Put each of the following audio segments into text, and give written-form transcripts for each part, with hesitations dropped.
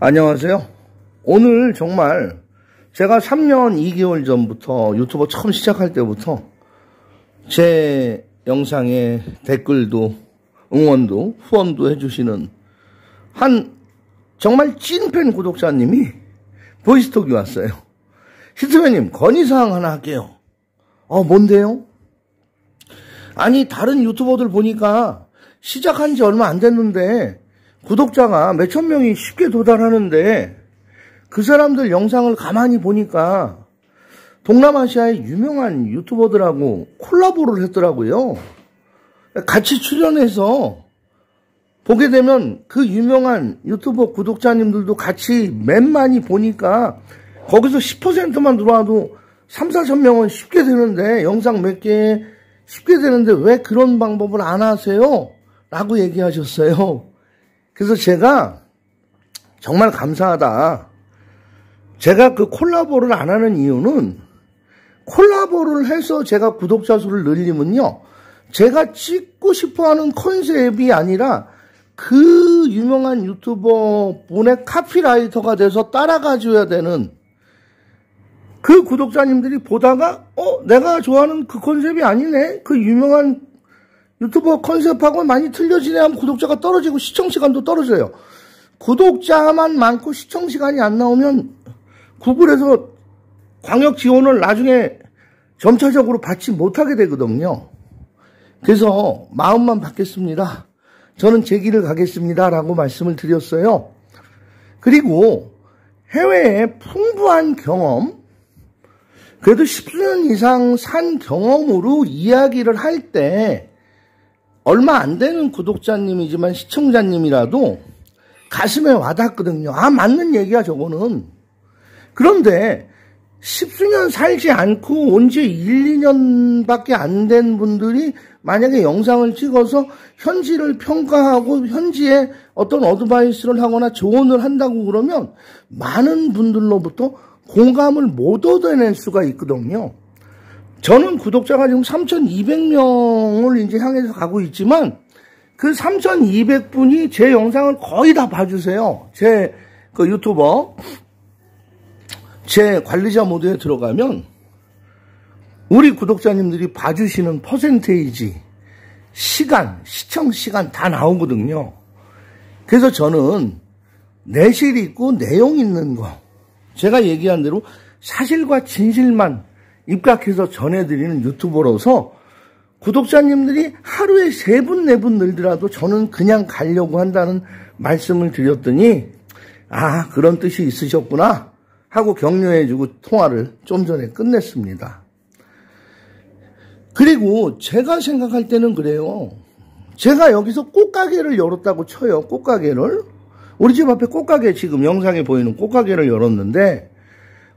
안녕하세요. 오늘 정말 제가 3년 2개월 전부터 유튜버 처음 시작할 때부터 제 영상에 댓글도 응원도 후원도 해주시는 한 정말 찐팬 구독자님이 보이스톡이 왔어요. 히트맨님, 건의사항 하나 할게요. 뭔데요? 아니, 다른 유튜버들 보니까 시작한 지 얼마 안 됐는데 구독자가 몇천 명이 쉽게 도달하는데 그 사람들 영상을 가만히 보니까 동남아시아의 유명한 유튜버들하고 콜라보를 했더라고요. 같이 출연해서 보게 되면 그 유명한 유튜버 구독자님들도 같이 몇 많이 보니까 거기서 10%만 들어와도 3, 4천 명은 쉽게 되는데, 영상 몇 개 쉽게 되는데 왜 그런 방법을 안 하세요? 라고 얘기하셨어요. 그래서 제가 정말 감사하다. 제가 그 콜라보를 안 하는 이유는, 콜라보를 해서 제가 구독자 수를 늘리면요, 제가 찍고 싶어하는 컨셉이 아니라 그 유명한 유튜버 분의 카피라이터가 돼서 따라가줘야 되는, 그 구독자님들이 보다가 내가 좋아하는 그 컨셉이 아니네, 그 유명한 유튜버 컨셉하고 많이 틀려지네 하면 구독자가 떨어지고 시청시간도 떨어져요. 구독자만 많고 시청시간이 안 나오면 구글에서 광역 지원을 나중에 점차적으로 받지 못하게 되거든요. 그래서 마음만 받겠습니다, 저는 제 길을 가겠습니다 라고 말씀을 드렸어요. 그리고 해외에 풍부한 경험, 그래도 10수년 이상 산 경험으로 이야기를 할 때 얼마 안 되는 구독자님이지만 시청자님이라도 가슴에 와닿거든요. 맞는 얘기야 저거는. 그런데 10수년 살지 않고 온 지 1, 2년밖에 안 된 분들이 만약에 영상을 찍어서 현지를 평가하고 현지에 어떤 어드바이스를 하거나 조언을 한다고 그러면 많은 분들로부터 공감을 못 얻어낼 수가 있거든요. 저는 구독자가 지금 3,200명을 이제 향해서 가고 있지만 그 3,200분이 제 영상을 거의 다 봐주세요. 제 그 유튜버, 제 관리자 모드에 들어가면 우리 구독자님들이 봐주시는 퍼센테이지, 시간, 시청 시간 다 나오거든요. 그래서 저는 내실 있고 내용 있는 거, 제가 얘기한 대로 사실과 진실만 입각해서 전해드리는 유튜버로서 구독자님들이 하루에 3분, 4분 늘더라도 저는 그냥 가려고 한다는 말씀을 드렸더니 그런 뜻이 있으셨구나 하고 격려해주고 통화를 좀 전에 끝냈습니다. 그리고 제가 생각할 때는 그래요. 제가 여기서 꽃가게를 열었다고 쳐요. 꽃가게를. 우리 집 앞에 꽃가게, 지금 영상에 보이는 꽃가게를 열었는데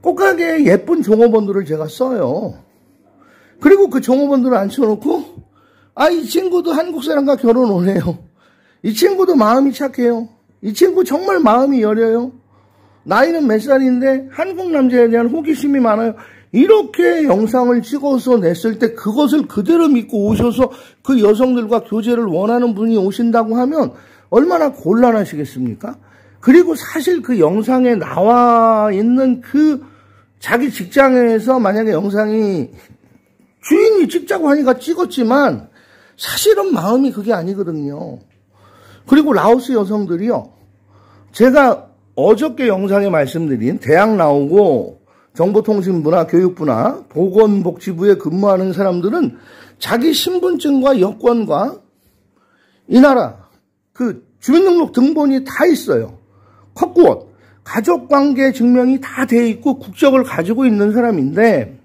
꽃가게에 예쁜 종업원들을 제가 써요. 그리고 그 종업원들을 앉혀놓고 이 친구도 한국 사람과 결혼을 해요. 이 친구도 마음이 착해요. 이 친구 정말 마음이 여려요. 나이는 몇 살인데 한국 남자에 대한 호기심이 많아요. 이렇게 영상을 찍어서 냈을 때 그것을 그대로 믿고 오셔서 그 여성들과 교제를 원하는 분이 오신다고 하면 얼마나 곤란하시겠습니까? 그리고 사실 그 영상에 나와 있는 그 자기 직장에서 만약에 영상이 주인이 찍자고 하니까 찍었지만 사실은 마음이 그게 아니거든요. 그리고 라오스 여성들이요, 제가 어저께 영상에 말씀드린 대학 나오고 정보통신부나 교육부나 보건복지부에 근무하는 사람들은 자기 신분증과 여권과 이 나라 그 주민등록 등본이 다 있어요. 컵구원, 가족관계 증명이 다 돼 있고 국적을 가지고 있는 사람인데,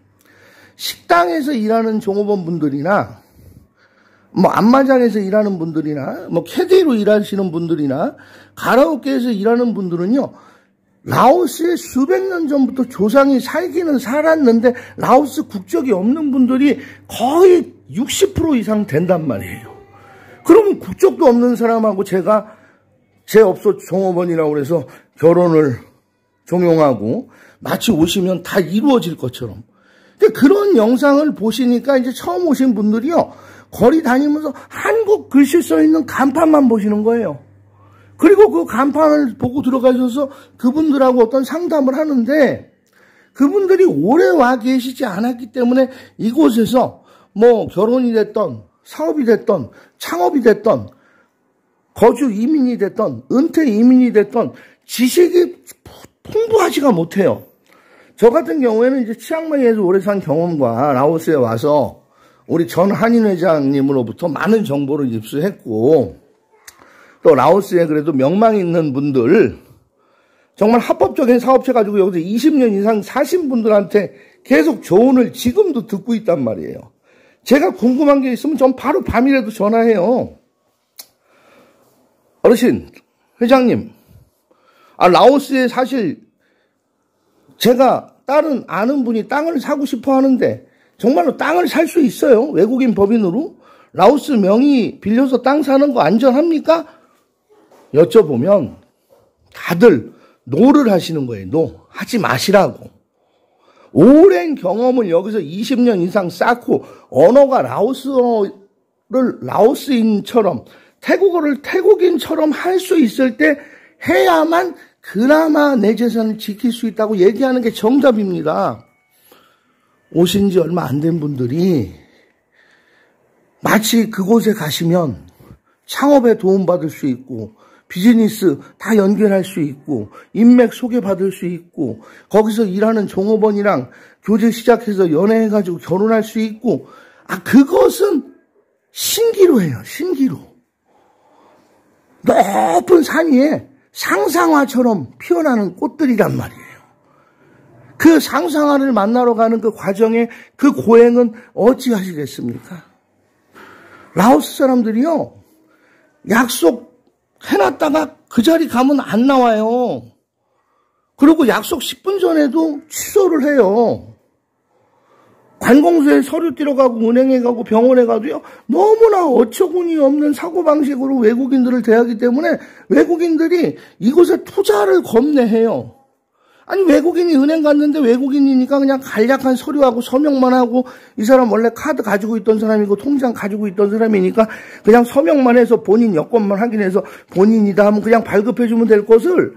식당에서 일하는 종업원분들이나 안마장에서 일하는 분들이나 캐디로 일하시는 분들이나 가라오케에서 일하는 분들은요, 라오스에 수백 년 전부터 조상이 살기는 살았는데 라오스 국적이 없는 분들이 거의 60% 이상 된단 말이에요. 그러면 국적도 없는 사람하고 제가 제 업소 종업원이라고 그래서 결혼을 종용하고 마치 오시면 다 이루어질 것처럼. 그런 영상을 보시니까 이제 처음 오신 분들이요, 거리 다니면서 한국 글씨 써 있는 간판만 보시는 거예요. 그리고 그 간판을 보고 들어가셔서 그분들하고 어떤 상담을 하는데 그분들이 오래 와 계시지 않았기 때문에 이곳에서 뭐 결혼이 됐던 사업이 됐던 창업이 됐던 거주 이민이 됐던 은퇴 이민이 됐던 지식이 풍부하지가 못해요. 저 같은 경우에는 이제 치앙마이에서 오래 산 경험과 라오스에 와서 우리 전 한인 회장님으로부터 많은 정보를 입수했고 또 라오스에 그래도 명망 있는 분들 정말 합법적인 사업체 가지고 여기서 20년 이상 사신 분들한테 계속 조언을 지금도 듣고 있단 말이에요. 제가 궁금한 게 있으면 전 바로 밤이라도 전화해요. 어르신, 회장님, 라오스에 사실 제가 다른 아는 분이 땅을 사고 싶어 하는데 정말로 땅을 살 수 있어요? 외국인 법인으로? 라오스 명의 빌려서 땅 사는 거 안전합니까? 여쭤보면 다들 노를 하시는 거예요. 노. 하지 마시라고. 오랜 경험을 여기서 20년 이상 쌓고 언어가 라오스인처럼 태국어를 태국인처럼 할 수 있을 때 해야만 그나마 내 재산을 지킬 수 있다고 얘기하는 게 정답입니다. 오신 지 얼마 안 된 분들이 마치 그곳에 가시면 창업에 도움받을 수 있고 비즈니스 다 연결할 수 있고 인맥 소개받을 수 있고 거기서 일하는 종업원이랑 교제 시작해서 연애해가지고 결혼할 수 있고 그것은 신기루예요. 신기루. 높은 산 위에 상상화처럼 피어나는 꽃들이란 말이에요. 그 상상화를 만나러 가는 그 과정에 그 고행은 어찌하시겠습니까? 라오스 사람들이요. 약속 해놨다가 그 자리 가면 안 나와요. 그리고 약속 10분 전에도 취소를 해요. 관공서에 서류 띄러 가고 은행에 가고 병원에 가도요. 너무나 어처구니 없는 사고방식으로 외국인들을 대하기 때문에 외국인들이 이곳에 투자를 겁내해요. 아니 외국인이 은행 갔는데 외국인이니까 그냥 간략한 서류하고 서명만 하고 이 사람 원래 카드 가지고 있던 사람이고 통장 가지고 있던 사람이니까 그냥 서명만 해서 본인 여권만 확인해서 본인이다 하면 그냥 발급해주면 될 것을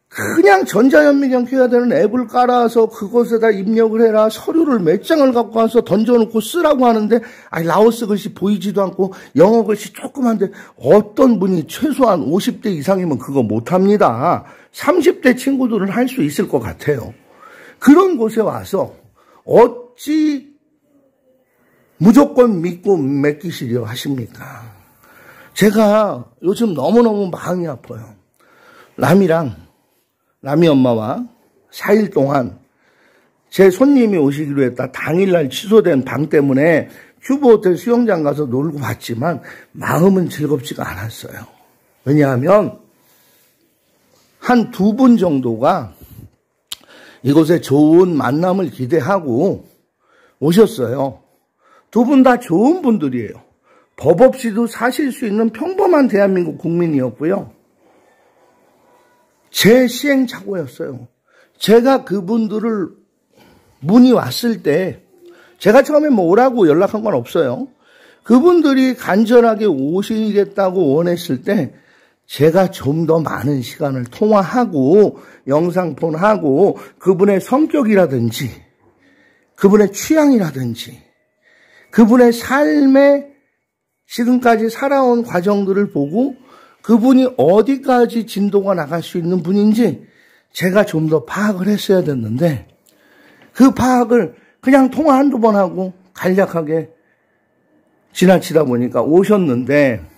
그냥 전자현미경 켜야 되는 앱을 깔아서 그것에다 입력을 해라. 서류를 몇 장을 갖고 와서 던져놓고 쓰라고 하는데 라오스 글씨 보이지도 않고 영어 글씨 조그만데 어떤 분이 최소한 50대 이상이면 그거 못합니다. 30대 친구들은 할 수 있을 것 같아요. 그런 곳에 와서 어찌 무조건 믿고 맡기시려 하십니까? 제가 요즘 너무너무 마음이 아파요. 라미 엄마와 4일 동안 제 손님이 오시기로 했다. 당일날 취소된 방 때문에 큐브 호텔 수영장 가서 놀고 왔지만 마음은 즐겁지가 않았어요. 왜냐하면 한 2분 정도가 이곳에 좋은 만남을 기대하고 오셨어요. 2분 다 좋은 분들이에요. 법 없이도 사실 수 있는 평범한 대한민국 국민이었고요. 제 시행착오였어요. 제가 그분들을 문의 왔을 때 제가 처음에 오라고 연락한 건 없어요. 그분들이 간절하게 오시겠다고 원했을 때 제가 좀 더 많은 시간을 통화하고 영상폰하고 그분의 성격이라든지 그분의 취향이라든지 그분의 삶에 지금까지 살아온 과정들을 보고 그분이 어디까지 진도가 나갈 수 있는 분인지 제가 좀 더 파악을 했어야 됐는데 그 파악을 그냥 통화 한두 번 하고 간략하게 지나치다 보니까 오셨는데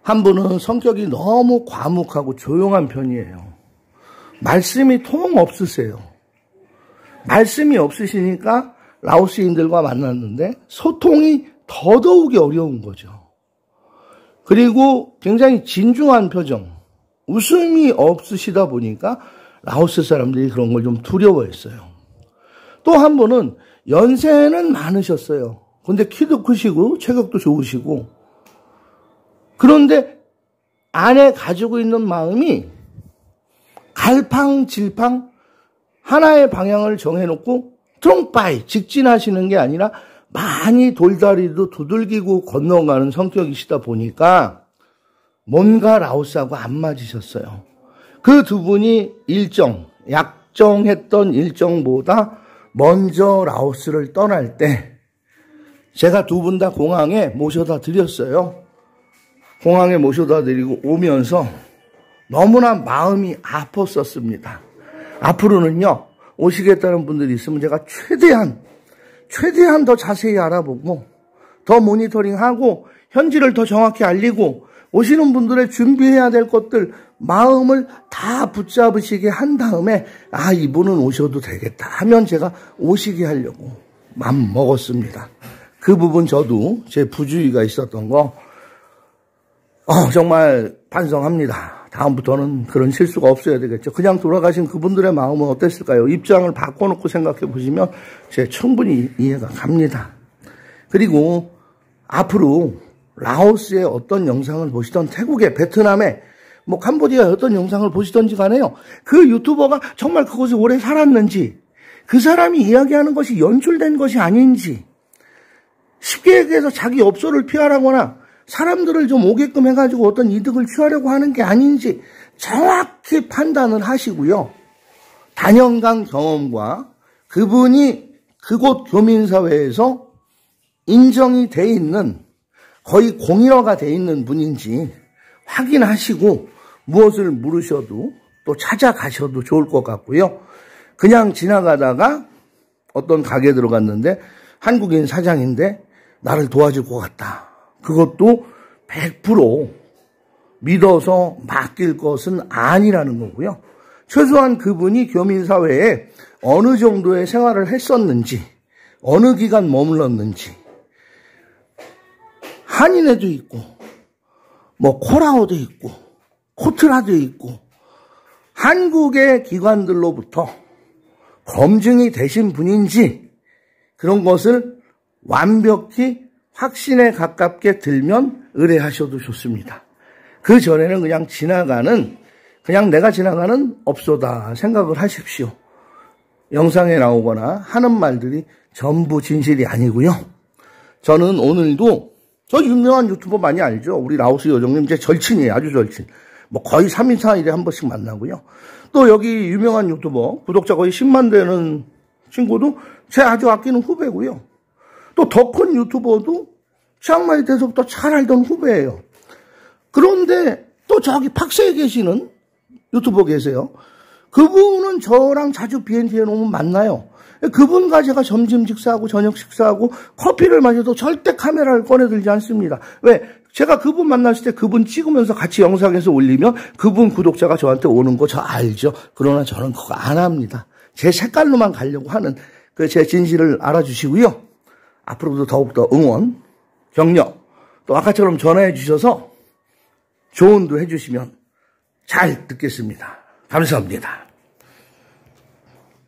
한 분은 성격이 너무 과묵하고 조용한 편이에요. 말씀이 통 없으세요. 말씀이 없으시니까 라오스인들과 만났는데 소통이 더더욱이 어려운 거죠. 그리고 굉장히 진중한 표정, 웃음이 없으시다 보니까 라오스 사람들이 그런 걸 좀 두려워했어요. 또 한 분은 연세는 많으셨어요. 근데 키도 크시고 체격도 좋으시고 그런데 안에 가지고 있는 마음이 갈팡질팡 하나의 방향을 정해놓고 트롱빠이 직진하시는 게 아니라 많이 돌다리도 두들기고 건너가는 성격이시다 보니까 뭔가 라오스하고 안 맞으셨어요. 그 두 분이 약정했던 일정보다 먼저 라오스를 떠날 때 제가 두 분 다 공항에 모셔다 드렸어요. 공항에 모셔다 드리고 오면서 너무나 마음이 아팠었습니다. 앞으로는요, 오시겠다는 분들이 있으면 제가 최대한 더 자세히 알아보고 더 모니터링하고 현지를 더 정확히 알리고 오시는 분들의 준비해야 될 것들 마음을 다 붙잡으시게 한 다음에 이분은 오셔도 되겠다 하면 제가 오시게 하려고 맘 먹었습니다. 그 부분 저도 제 부주의가 있었던 거 정말 반성합니다. 다음부터는 그런 실수가 없어야 되겠죠. 그냥 돌아가신 그분들의 마음은 어땠을까요? 입장을 바꿔놓고 생각해 보시면 제가 충분히 이해가 갑니다. 그리고 앞으로 라오스의 어떤 영상을 보시던 태국의 베트남의 캄보디아의 어떤 영상을 보시던지 간에요. 그 유튜버가 정말 그곳에 오래 살았는지 그 사람이 이야기하는 것이 연출된 것이 아닌지 쉽게 얘기해서 자기 업소를 피하라거나 사람들을 좀 오게끔 해가지고 어떤 이득을 취하려고 하는 게 아닌지 정확히 판단을 하시고요. 다년간 경험과 그분이 그곳 교민사회에서 인정이 돼 있는 거의 공인화가 돼 있는 분인지 확인하시고 무엇을 물으셔도 또 찾아가셔도 좋을 것 같고요. 그냥 지나가다가 어떤 가게 들어갔는데 한국인 사장인데 나를 도와줄 것 같다. 그것도 100% 믿어서 맡길 것은 아니라는 거고요. 최소한 그분이 교민사회에 어느 정도의 생활을 했었는지, 어느 기간 머물렀는지, 한인회도 있고, 코라오도 있고, 코트라도 있고, 한국의 기관들로부터 검증이 되신 분인지, 그런 것을 완벽히 확신에 가깝게 들면 의뢰하셔도 좋습니다. 그 전에는 그냥 내가 지나가는 업소다 생각을 하십시오. 영상에 나오거나 하는 말들이 전부 진실이 아니고요. 저는 오늘도 저 유명한 유튜버 많이 알죠. 우리 라오스 요정님 제 절친이에요. 아주 절친. 거의 3일 4일에 한 번씩 만나고요. 또 여기 유명한 유튜버 구독자 거의 10만 되는 친구도 제 아주 아끼는 후배고요. 또 더 큰 유튜버도 치앙마이 때서부터 잘 알던 후배예요. 그런데 또 저기 팍스에 계시는 유튜버 계세요. 그분은 저랑 자주 BNT에 오면 만나요. 그분과 제가 점심 식사하고 저녁 식사하고 커피를 마셔도 절대 카메라를 꺼내들지 않습니다. 왜? 제가 그분 만났을 때 그분 찍으면서 같이 영상에서 올리면 그분 구독자가 저한테 오는 거 저 알죠. 그러나 저는 그거 안 합니다. 제 색깔로만 가려고 하는 제 진실을 알아주시고요. 앞으로도 더욱더 응원, 격려, 또 아까처럼 전화해 주셔서 조언도 해주시면 잘 듣겠습니다. 감사합니다.